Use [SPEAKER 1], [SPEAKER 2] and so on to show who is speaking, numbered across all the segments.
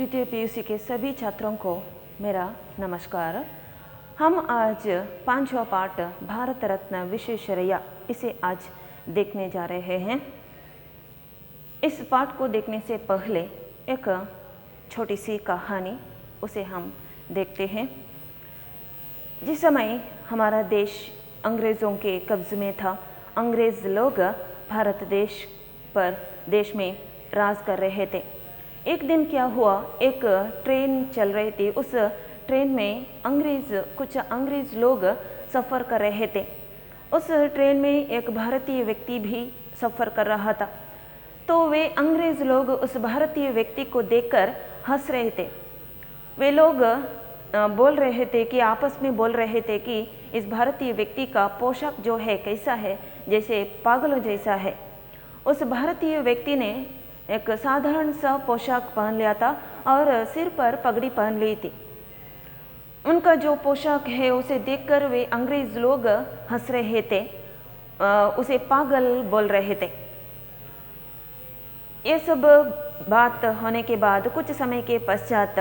[SPEAKER 1] द्वितीय पीयूसी के सभी छात्रों को मेरा नमस्कार। हम आज 5वां पाठ भारत रत्न विश्वेश्वरैया इसे आज देखने जा रहे हैं। इस पाठ को देखने से पहले एक छोटी सी कहानी उसे हम देखते हैं। जिस समय हमारा देश अंग्रेज़ों के कब्ज़े में था, अंग्रेज़ लोग भारत देश में राज कर रहे थे। एक दिन क्या हुआ, एक ट्रेन चल रही थी। उस ट्रेन में कुछ अंग्रेज़ लोग सफ़र कर रहे थे। उस ट्रेन में एक भारतीय व्यक्ति भी सफ़र कर रहा था। तो वे अंग्रेज़ लोग उस भारतीय व्यक्ति को देखकर हंस रहे थे। वे लोग बोल रहे थे कि आपस में बोल रहे थे कि इस भारतीय व्यक्ति का पोशाक जो है कैसा है, जैसे पागलों जैसा है। उस भारतीय व्यक्ति ने एक साधारण सा पोशाक पहन लिया था और सिर पर पगड़ी पहन ली थी। उनका जो पोशाक है उसे देखकर वे अंग्रेज़ लोग हंस रहे थे, उसे पागल बोल रहे थे। ये सब बात होने के बाद कुछ समय के पश्चात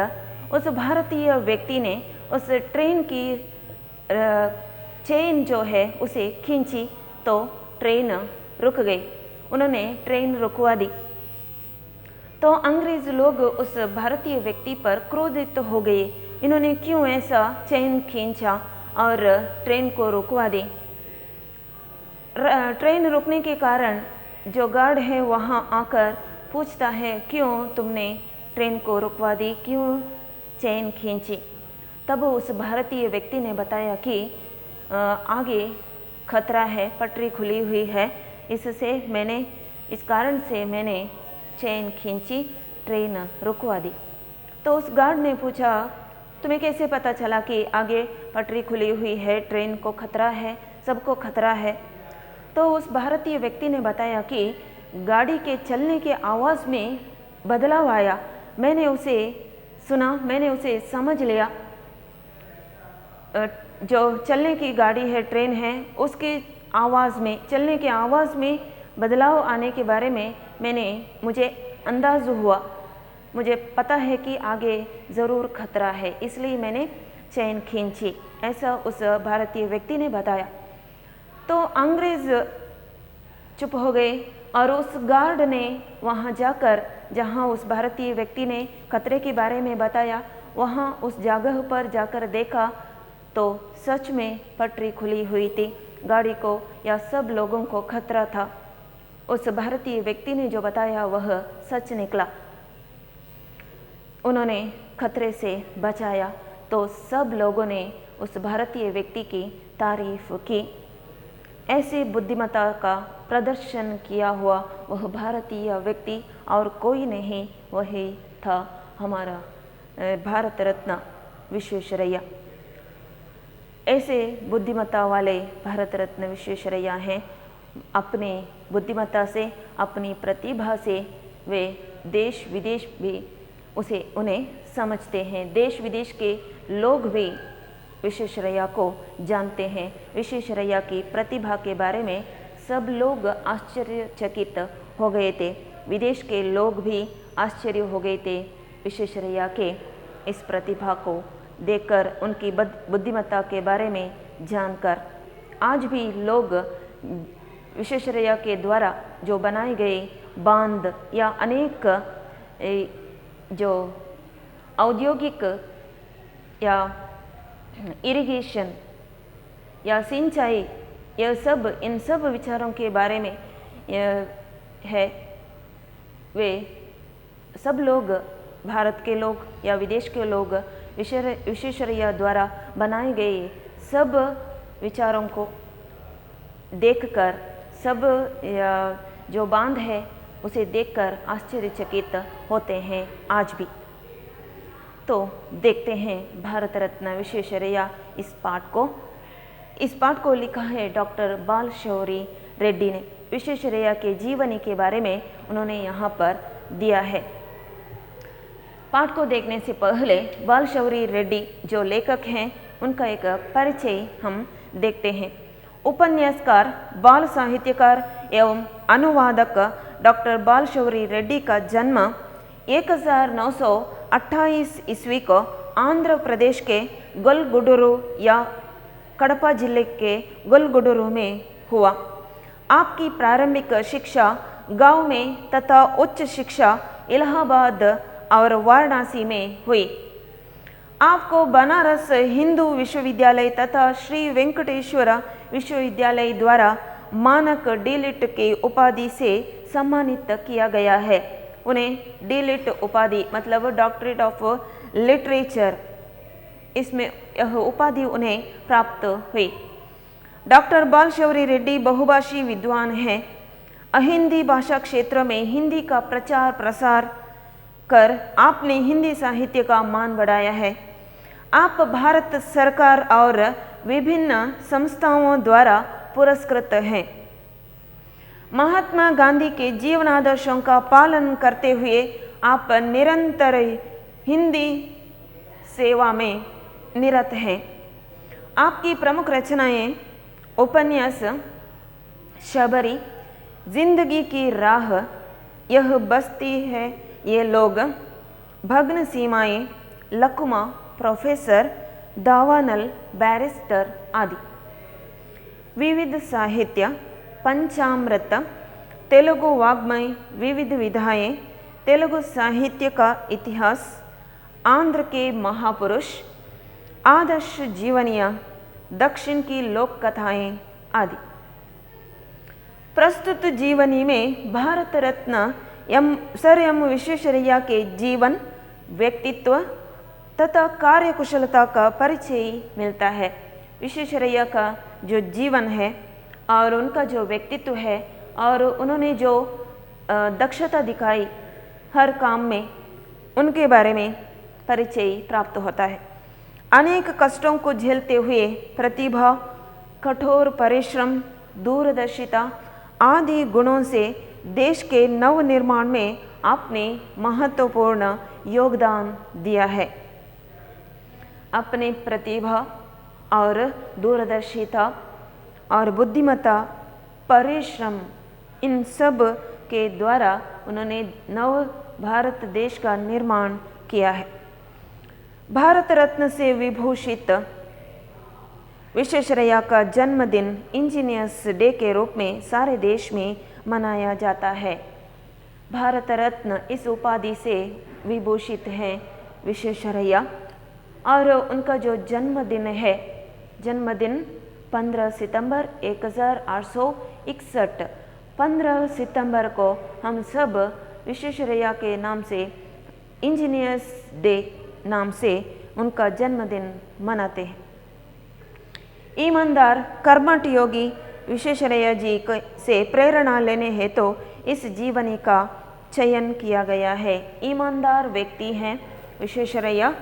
[SPEAKER 1] उस भारतीय व्यक्ति ने उस ट्रेन की चेन जो है उसे खींची तो ट्रेन रुक गई। उन्होंने ट्रेन रुकवा दी। तो अंग्रेज़ लोग उस भारतीय व्यक्ति पर क्रोधित हो गए। इन्होंने क्यों ऐसा चेन खींचा और ट्रेन को रुकवा दी। ट्रेन रुकने के कारण जो गार्ड है वहाँ आकर पूछता है, क्यों तुमने ट्रेन को रुकवा दी, क्यों चेन खींची। तब उस भारतीय व्यक्ति ने बताया कि आगे खतरा है, पटरी खुली हुई है, इस कारण से मैंने चेन खींची, ट्रेन रुकवा दी। तो उस गार्ड ने पूछा, तुम्हें कैसे पता चला कि आगे पटरी खुली हुई है, ट्रेन को खतरा है, सबको खतरा है। तो उस भारतीय व्यक्ति ने बताया कि गाड़ी के चलने के आवाज़ में बदलाव आया, मैंने उसे सुना, मैंने उसे समझ लिया। जो चलने की गाड़ी है, ट्रेन है, उसके आवाज़ में, चलने के आवाज़ में बदलाव आने के बारे में मुझे अंदाज़ हुआ। मुझे पता है कि आगे ज़रूर खतरा है, इसलिए मैंने चेन खींची, ऐसा उस भारतीय व्यक्ति ने बताया। तो अंग्रेज़ चुप हो गए और उस गार्ड ने वहाँ जाकर, जहाँ उस भारतीय व्यक्ति ने खतरे के बारे में बताया, वहाँ उस जगह पर जाकर देखा तो सच में पटरी खुली हुई थी। गाड़ी को या सब लोगों को खतरा था। उस भारतीय व्यक्ति ने जो बताया वह सच निकला। उन्होंने खतरे से बचाया। तो सब लोगों ने उस भारतीय व्यक्ति की तारीफ की। ऐसी बुद्धिमत्ता का प्रदर्शन किया हुआ वह भारतीय व्यक्ति और कोई नहीं, वही था हमारा भारत रत्न विश्वेश्वरैया। ऐसे बुद्धिमत्ता वाले भारत रत्न विश्वेश्वरैया हैं। अपने बुद्धिमत्ता से, अपनी प्रतिभा से वे देश विदेश भी उन्हें समझते हैं। देश विदेश के लोग भी विश्वेश्वरैया को जानते हैं। विश्वेश्वरैया की प्रतिभा के बारे में सब लोग आश्चर्यचकित हो गए थे। विदेश के लोग भी आश्चर्य हो गए थे विश्वेश्वरैया के इस प्रतिभा को देखकर, उनकी बुद्धिमत्ता के बारे में जानकर। आज भी लोग विश्वेश्वरैया के द्वारा जो बनाए गए बांध या अनेक जो औद्योगिक या इरिगेशन या सिंचाई, इन सब विचारों के बारे में है। वे सब लोग, भारत के लोग या विदेश के लोग, विश्वेश्वरैया द्वारा बनाए गए सब विचारों को देखकर, सब जो बांध है उसे देखकर आश्चर्यचकित होते हैं आज भी। तो देखते हैं भारत रत्न विश्वेश्वरैया इस पाठ को लिखा है डॉक्टर बालशौरी रेड्डी ने। विश्वेश्वरैया के जीवनी के बारे में उन्होंने यहाँ पर दिया है। पाठ को देखने से पहले बालशौरी रेड्डी जो लेखक हैं उनका एक परिचय हम देखते हैं। उपन्यासकार, बाल साहित्यकार एवं अनुवादक डॉक्टर बालशौरी रेड्डी का जन्म 1900 1928 ईस्वी को आंध्र प्रदेश के गोलगुडुरु या कड़पा जिले के गोलगुडुरु में हुआ। आपकी प्रारंभिक शिक्षा गांव में तथा उच्च शिक्षा इलाहाबाद और वाराणसी में हुई। आपको बनारस हिंदू विश्वविद्यालय तथा श्री वेंकटेश्वर विश्वविद्यालय द्वारा मानक डीलिट की उपाधि से सम्मानित किया गया है। उन्हें डीलिट उपाधि मतलब डॉक्टरेट ऑफ लिटरेचर, इसमें यह उपाधि उन्हें प्राप्त हुई। डॉक्टर बालशौरी रेड्डी बहुभाषी विद्वान हैं। अहिंदी भाषा क्षेत्र में हिंदी का प्रचार प्रसार कर आपने हिंदी साहित्य का मान बढ़ाया है। आप भारत सरकार और विभिन्न संस्थाओं द्वारा पुरस्कृत हैं। महात्मा गांधी के जीवन आदर्शों का पालन करते हुए आप निरंतर हिंदी सेवा में निरत हैं। आपकी प्रमुख रचनाएं उपन्यास शबरी, जिंदगी की राह, यह बस्ती है ये लोग, भग्न सीमाएं, लकुमा, प्रोफेसर, दावानल, बैरिस्टर आदि। विविध साहित्य, पंचामृत, तेलुगु वाग्मय विविध विधाएं, तेलुगु साहित्य का इतिहास, आंध्र के महापुरुष, आदर्श जीवनियाँ, दक्षिण की लोक कथाएं आदि। प्रस्तुत जीवनी में भारत रत्न सर एम विश्वेश्वरैया के जीवन, व्यक्तित्व तथा कार्यकुशलता का परिचय मिलता है। विश्वेश्वरैया का जो जीवन है और उनका जो व्यक्तित्व है और उन्होंने जो दक्षता दिखाई हर काम में, उनके बारे में परिचय प्राप्त होता है। अनेक कष्टों को झेलते हुए प्रतिभा, कठोर परिश्रम, दूरदर्शिता आदि गुणों से देश के नव निर्माण में आपने महत्वपूर्ण योगदान दिया है। अपने प्रतिभा और दूरदर्शिता और बुद्धिमत्ता, परिश्रम, इन सब के द्वारा उन्होंने नव भारत देश का निर्माण किया है। भारत रत्न से विभूषित विश्वेश्वरैया का जन्मदिन इंजीनियर्स डे के रूप में सारे देश में मनाया जाता है। भारत रत्न इस उपाधि से विभूषित हैं विश्वेश्वरैया, और उनका जो जन्मदिन है, जन्मदिन 15 सितंबर 1861, 15 सितंबर को हम सब विश्वेश्वरैया के नाम से, इंजीनियर्स डे नाम से उनका जन्मदिन मनाते हैं। ईमानदार कर्मठ योगी विश्वेश्वरैया जी से प्रेरणा लेने हेतु इस जीवनी का चयन किया गया है। ईमानदार व्यक्ति हैं विश्वेश्वरैया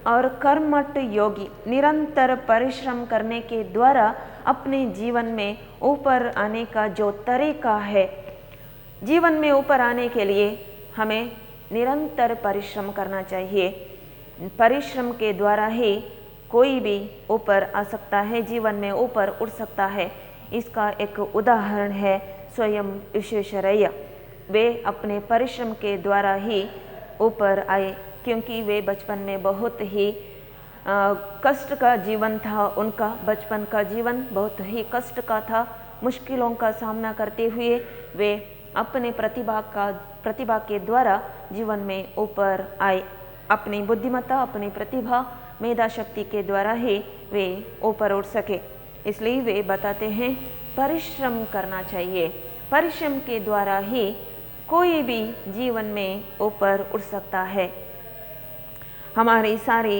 [SPEAKER 1] और कर्मठ योगी, निरंतर परिश्रम करने के द्वारा अपने जीवन में ऊपर आने का जो तरीका है, जीवन में ऊपर आने के लिए हमें निरंतर परिश्रम करना चाहिए। परिश्रम के द्वारा ही कोई भी ऊपर आ सकता है, जीवन में ऊपर उठ सकता है। इसका एक उदाहरण है स्वयं विश्वेश्वरैया। वे अपने परिश्रम के द्वारा ही ऊपर आए, क्योंकि वे बचपन में बहुत ही कष्ट का जीवन था। उनका बचपन का जीवन बहुत ही कष्ट का था। मुश्किलों का सामना करते हुए वे अपने प्रतिभा के द्वारा जीवन में ऊपर आए। अपनी बुद्धिमत्ता, अपनी प्रतिभा, मेधा शक्ति के द्वारा ही वे ऊपर उठ सके। इसलिए वे बताते हैं परिश्रम करना चाहिए। परिश्रम के द्वारा ही कोई भी जीवन में ऊपर उठ सकता है। हमारी सारी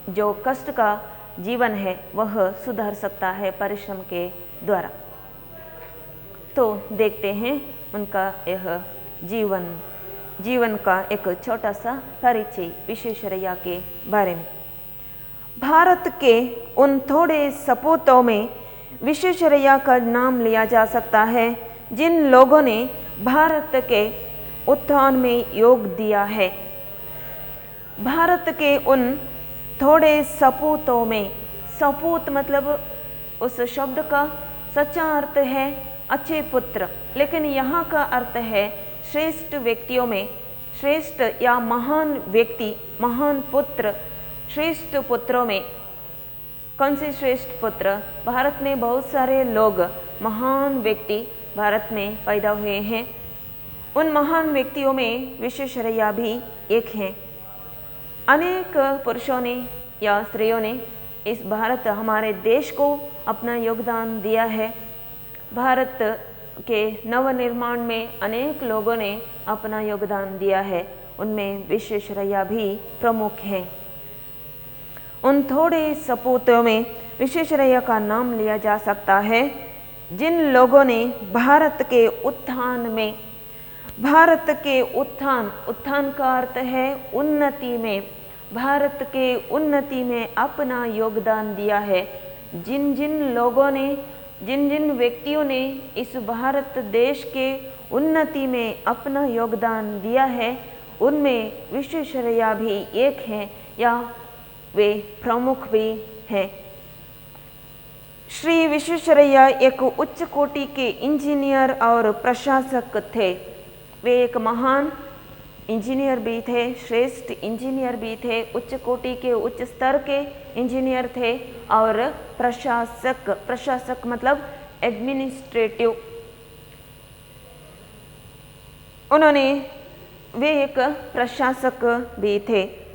[SPEAKER 1] जो कष्ट का जीवन है वह सुधर सकता है परिश्रम के द्वारा। तो देखते हैं उनका यह जीवन का एक छोटा सा परिचय विश्वेश्वरैया के बारे में। भारत के उन थोड़े सपूतों में विश्वेश्वरैया का नाम लिया जा सकता है जिन लोगों ने भारत के उत्थान में योग दिया है। भारत के उन थोड़े सपूतों में, सपूत मतलब उस शब्द का सच्चा अर्थ है अच्छे पुत्र, लेकिन यहाँ का अर्थ है श्रेष्ठ व्यक्तियों में, श्रेष्ठ या महान व्यक्ति, महान पुत्र, श्रेष्ठ पुत्रों में कौन से श्रेष्ठ पुत्र? भारत में बहुत सारे लोग, महान व्यक्ति भारत में पैदा हुए हैं। उन महान व्यक्तियों में विश्वेश्वरैया भी एक हैं। अनेक पुरुषों ने या स्त्रियों ने इस भारत, हमारे देश को अपना योगदान दिया है। भारत के नवनिर्माण में अनेक लोगों ने अपना योगदान दिया है, उनमें विश्वेश्वरैया भी प्रमुख हैं। उन थोड़े सपूतों में विश्वेश्वरैया का नाम लिया जा सकता है जिन लोगों ने भारत के उत्थान में, भारत के उत्थान का अर्थ है उन्नति में, भारत के उन्नति में अपना योगदान दिया है। जिन जिन लोगों ने, जिन जिन व्यक्तियों ने इस भारत देश के उन्नति में अपना योगदान दिया है, उनमें विश्वेश्वरैया भी एक हैं या वे प्रमुख भी हैं। श्री विश्वेश्वरैया एक उच्च कोटि के इंजीनियर और प्रशासक थे। वे एक महान इंजीनियर भी थे, श्रेष्ठ इंजीनियर भी थे, उच्च कोटि के, उच्च स्तर के इंजीनियर थे और प्रशासक मतलब एडमिनिस्ट्रेटिव, वे एक प्रशासक भी थे।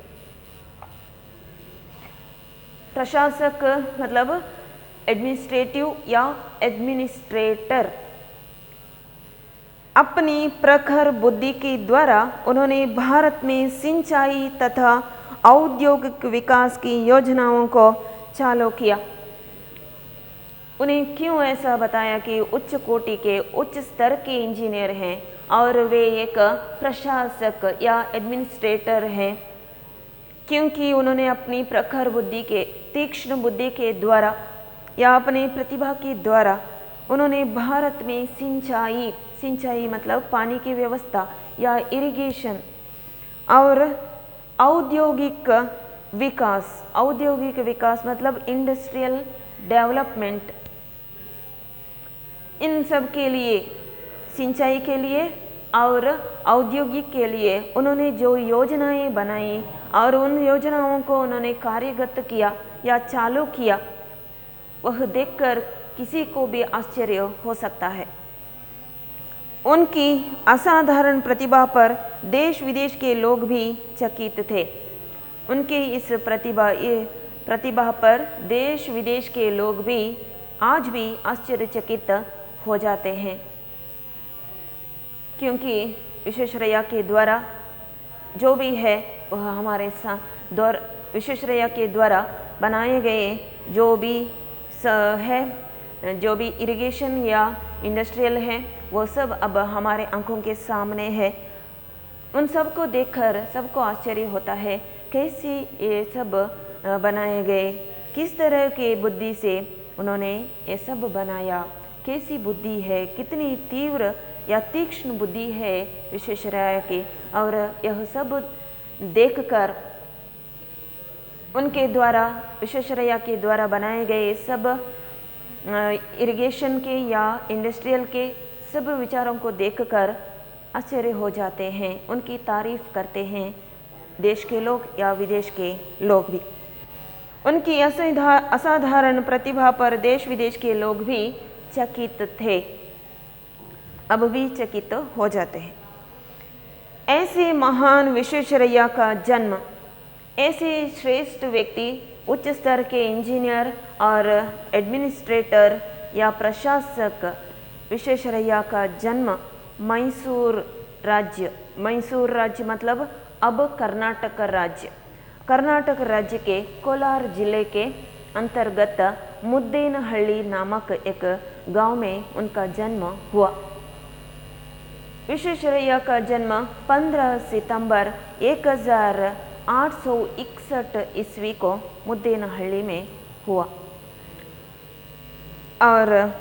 [SPEAKER 1] प्रशासक मतलब एडमिनिस्ट्रेटिव या एडमिनिस्ट्रेटर। अपनी प्रखर बुद्धि के द्वारा उन्होंने भारत में सिंचाई तथा औद्योगिक विकास की योजनाओं को चालू किया। उन्हें क्यों ऐसा बताया कि उच्च कोटि के, उच्च स्तर के इंजीनियर हैं और वे एक प्रशासक या एडमिनिस्ट्रेटर हैं? क्योंकि उन्होंने अपनी प्रखर बुद्धि के, तीक्ष्ण बुद्धि के द्वारा या अपनी प्रतिभा के द्वारा उन्होंने भारत में सिंचाई मतलब पानी की व्यवस्था या इरिगेशन और औद्योगिक विकास मतलब इंडस्ट्रियल डेवलपमेंट, इन सब के लिए, सिंचाई के लिए और औद्योगिक के लिए उन्होंने जो योजनाएं बनाई और उन योजनाओं को उन्होंने कार्यगत किया या चालू किया, वह देखकर किसी को भी आश्चर्य हो सकता है। उनकी असाधारण प्रतिभा पर देश विदेश के लोग भी चकित थे। उनकी इस प्रतिभा पर देश विदेश के लोग भी आज भी आश्चर्यचकित हो जाते हैं, क्योंकि विश्वेश्वरैया के द्वारा जो भी है वह हमारे विश्वेश्वरैया के द्वारा बनाए गए जो भी जो भी इरिगेशन या इंडस्ट्रियल है, वो सब अब हमारे आंखों के सामने है। उन सब को देखकर सबको आश्चर्य होता है, कैसे ये सब बनाए गए, किस तरह के बुद्धि से उन्होंने ये सब बनाया, कैसी बुद्धि है, कितनी तीव्र या तीक्ष्ण बुद्धि है विश्वेश्वरैया की। और यह सब देखकर उनके द्वारा, विश्वेश्वरैया के द्वारा बनाए गए सब इरिगेशन के या इंडस्ट्रियल के सब विचारों को देखकर आश्चर्य हो जाते हैं, उनकी तारीफ करते हैं देश के लोग या विदेश के लोग भी। उनकी असाधारण प्रतिभा पर देश विदेश के लोग भी चकित थे, अब भी चकित हो जाते हैं। ऐसे महान विश्वेश्वरैया का जन्म, ऐसे श्रेष्ठ व्यक्ति, उच्च स्तर के इंजीनियर और एडमिनिस्ट्रेटर या प्रशासक विश्वेश्वरैया का जन्म मैसूर राज्य मतलब अब कर्नाटक राज्य के कोलार जिले के अंतर्गत मुद्देनहಳ್ಳಿ नामक एक गांव में उनका जन्म हुआ। विश्वेश्वरैया का जन्म 15 सितंबर 1861 ईस्वी को मुद्देनहಳ್ಳಿ में हुआ और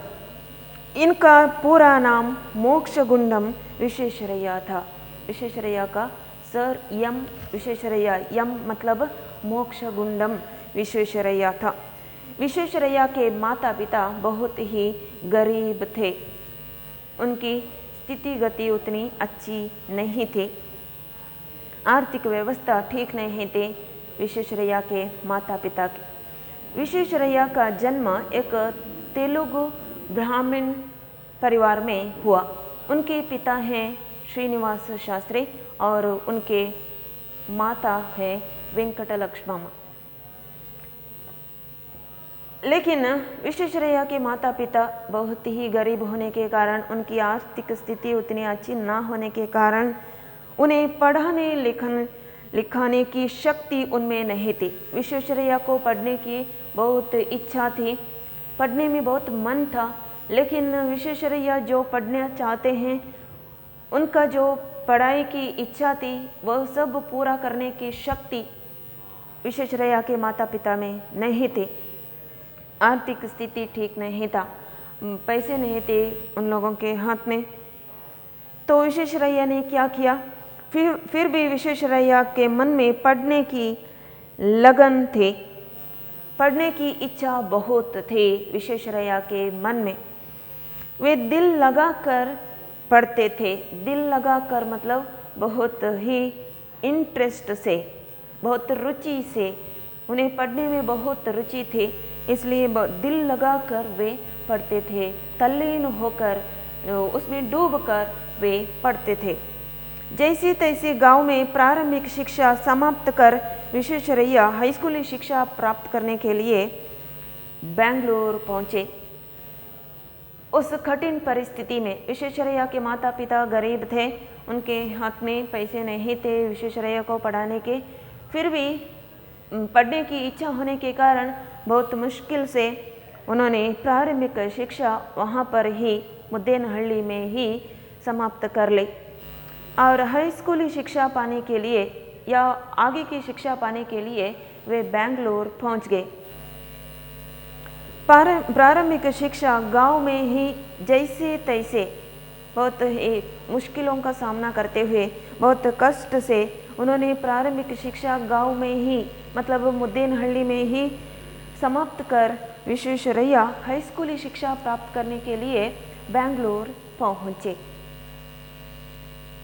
[SPEAKER 1] इनका पूरा नाम मोक्षगुंडम विश्वेश्वरैया था। विश्वेश्वरैया का सर एम विश्वेश्वरैया, एम मतलब मोक्षगुंडम विश्वेश्वरैया था। विश्वेश्वरैया के माता पिता बहुत ही गरीब थे, उनकी स्थिति गति उतनी अच्छी नहीं थी। आर्थिक व्यवस्था ठीक नहीं थी विश्वेश्वरैया के माता पिता की। विश्वेश्वरैया का जन्म एक तेलुगु ब्राह्मण परिवार में हुआ। उनके पिता हैं श्रीनिवास शास्त्री और उनके माता है वेंकट लक्ष्मम्मा। लेकिन विश्वेश्वरैया के माता पिता बहुत ही गरीब होने के कारण, उनकी आर्थिक स्थिति उतनी अच्छी ना होने के कारण उन्हें पढ़ाने लिखाने की शक्ति उनमें नहीं थी। विश्वेश्वरैया को पढ़ने की बहुत इच्छा थी, पढ़ने में बहुत मन था, लेकिन विश्वेश्वरैया जो पढ़ना चाहते हैं, उनका जो पढ़ाई की इच्छा थी, वह सब पूरा करने की शक्ति विश्वेश्वरैया के माता पिता में नहीं थी। आर्थिक स्थिति ठीक नहीं था, पैसे नहीं थे उन लोगों के हाथ में। तो विश्वेश्वरैया ने क्या किया, फिर भी विश्वेश्वरैया के मन में पढ़ने की लगन थी, पढ़ने की इच्छा बहुत थी विश्वेश्वरैया के मन में। वे दिल लगाकर पढ़ते थे। दिल लगाकर मतलब बहुत ही इंटरेस्ट से, बहुत रुचि से, उन्हें पढ़ने में बहुत रुचि थी, इसलिए दिल लगाकर वे पढ़ते थे। तल्लीन होकर, उसमें डूबकर वे पढ़ते थे। जैसे तैसे गांव में प्रारंभिक शिक्षा समाप्त कर विश्वेश्वरैया हाई स्कूली शिक्षा प्राप्त करने के लिए बेंगलुरु पहुंचे। उस कठिन परिस्थिति में विश्वेश्वरैया के माता पिता गरीब थे, उनके हाथ में पैसे नहीं थे विश्वेश्वरैया को पढ़ाने के। फिर भी पढ़ने की इच्छा होने के कारण बहुत मुश्किल से उन्होंने प्रारंभिक शिक्षा वहाँ पर ही मुद्देनहल्ली में ही समाप्त कर ली और हाई स्कूली शिक्षा पाने के लिए या आगे की शिक्षा पाने के लिए वे बेंगलुरु पहुँच गए। प्रारंभिक शिक्षा गांव में ही जैसे तैसे बहुत ही मुश्किलों का सामना करते हुए, बहुत कष्ट से उन्होंने प्रारंभिक शिक्षा गांव में ही मतलब मुद्देनहल्ली में ही समाप्त कर विश्वेश्वरैया हाई स्कूली शिक्षा प्राप्त करने के लिए बेंगलुरु पहुंचे।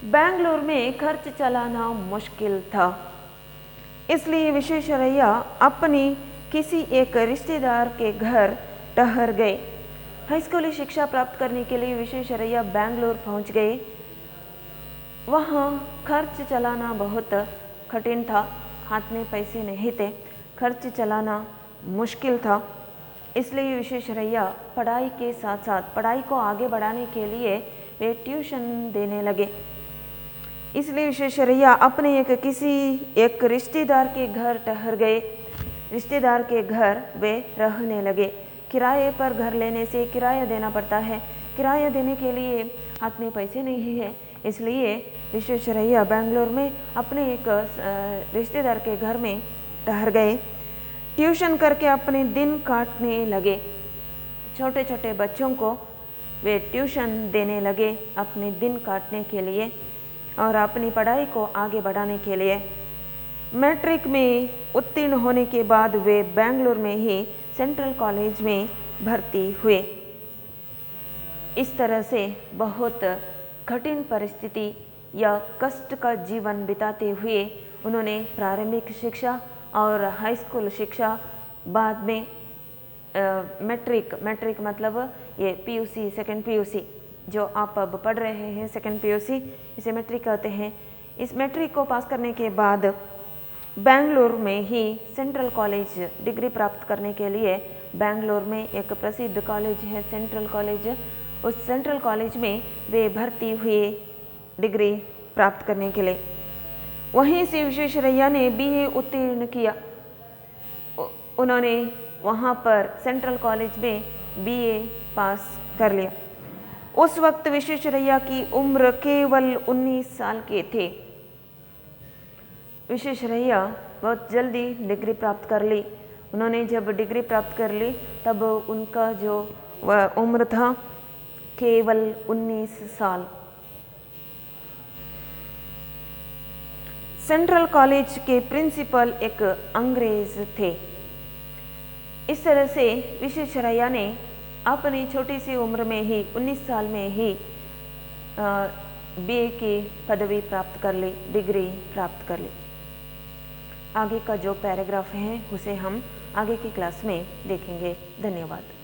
[SPEAKER 1] बेंगलुरु में खर्च चलाना मुश्किल था, इसलिए विश्वेश्वरैया अपनी किसी एक रिश्तेदार के घर ठहर गए। हाई स्कूली शिक्षा प्राप्त करने के लिए विश्वेश्वरैया बेंगलुरु पहुंच गए। वहाँ खर्च चलाना बहुत कठिन था, हाथ में पैसे नहीं थे, खर्च चलाना मुश्किल था, इसलिए विश्वेश्वरैया पढ़ाई के साथ साथ पढ़ाई को आगे बढ़ाने के लिए वे ट्यूशन देने लगे। इसलिए विश्वेश्वरैया अपने किसी एक रिश्तेदार के घर ठहर गए। रिश्तेदार के घर वे रहने लगे। किराए पर घर लेने से किराया देना पड़ता है, किराया देने के लिए हाथ में पैसे नहीं है, इसलिए विश्वेश्वरैया बेंगलुरु में अपने एक रिश्तेदार के घर में ठहर गए। ट्यूशन करके अपने दिन काटने लगे। छोटे छोटे बच्चों को वे ट्यूशन देने लगे अपने दिन काटने के लिए और अपनी पढ़ाई को आगे बढ़ाने के लिए। मैट्रिक में उत्तीर्ण होने के बाद वे बेंगलुरु में ही सेंट्रल कॉलेज में भर्ती हुए। इस तरह से बहुत कठिन परिस्थिति या कष्ट का जीवन बिताते हुए उन्होंने प्रारंभिक शिक्षा और हाई स्कूल शिक्षा, बाद में मैट्रिक मतलब ये पीयूसी, सेकंड पीयूसी जो आप अब पढ़ रहे हैं, सेकंड पीयूसी, इसे मैट्रिक कहते हैं। इस मैट्रिक को पास करने के बाद बेंगलुरु में ही सेंट्रल कॉलेज डिग्री प्राप्त करने के लिए बेंगलुरु में एक प्रसिद्ध कॉलेज है सेंट्रल कॉलेज, उस सेंट्रल कॉलेज में वे भर्ती हुए डिग्री प्राप्त करने के लिए। वहीं से विश्वेश्वरैया ने बीए उत्तीर्ण किया। उन्होंने वहाँ पर सेंट्रल कॉलेज में बीए पास कर लिया। उस वक्त विश्वेश्वरैया की उम्र केवल 19 साल के थे। विश्वेश्वरैया बहुत जल्दी डिग्री प्राप्त कर ली। उन्होंने जब डिग्री प्राप्त कर ली तब उनका जो उम्र था केवल 19 साल। सेंट्रल कॉलेज के प्रिंसिपल एक अंग्रेज थे। इस तरह से विश्वेश्वरैया ने अपनी छोटी सी उम्र में ही 19 साल में ही बीए की पदवी प्राप्त कर ली, डिग्री प्राप्त कर ली। आगे का जो पैराग्राफ है उसे हम आगे की क्लास में देखेंगे। धन्यवाद।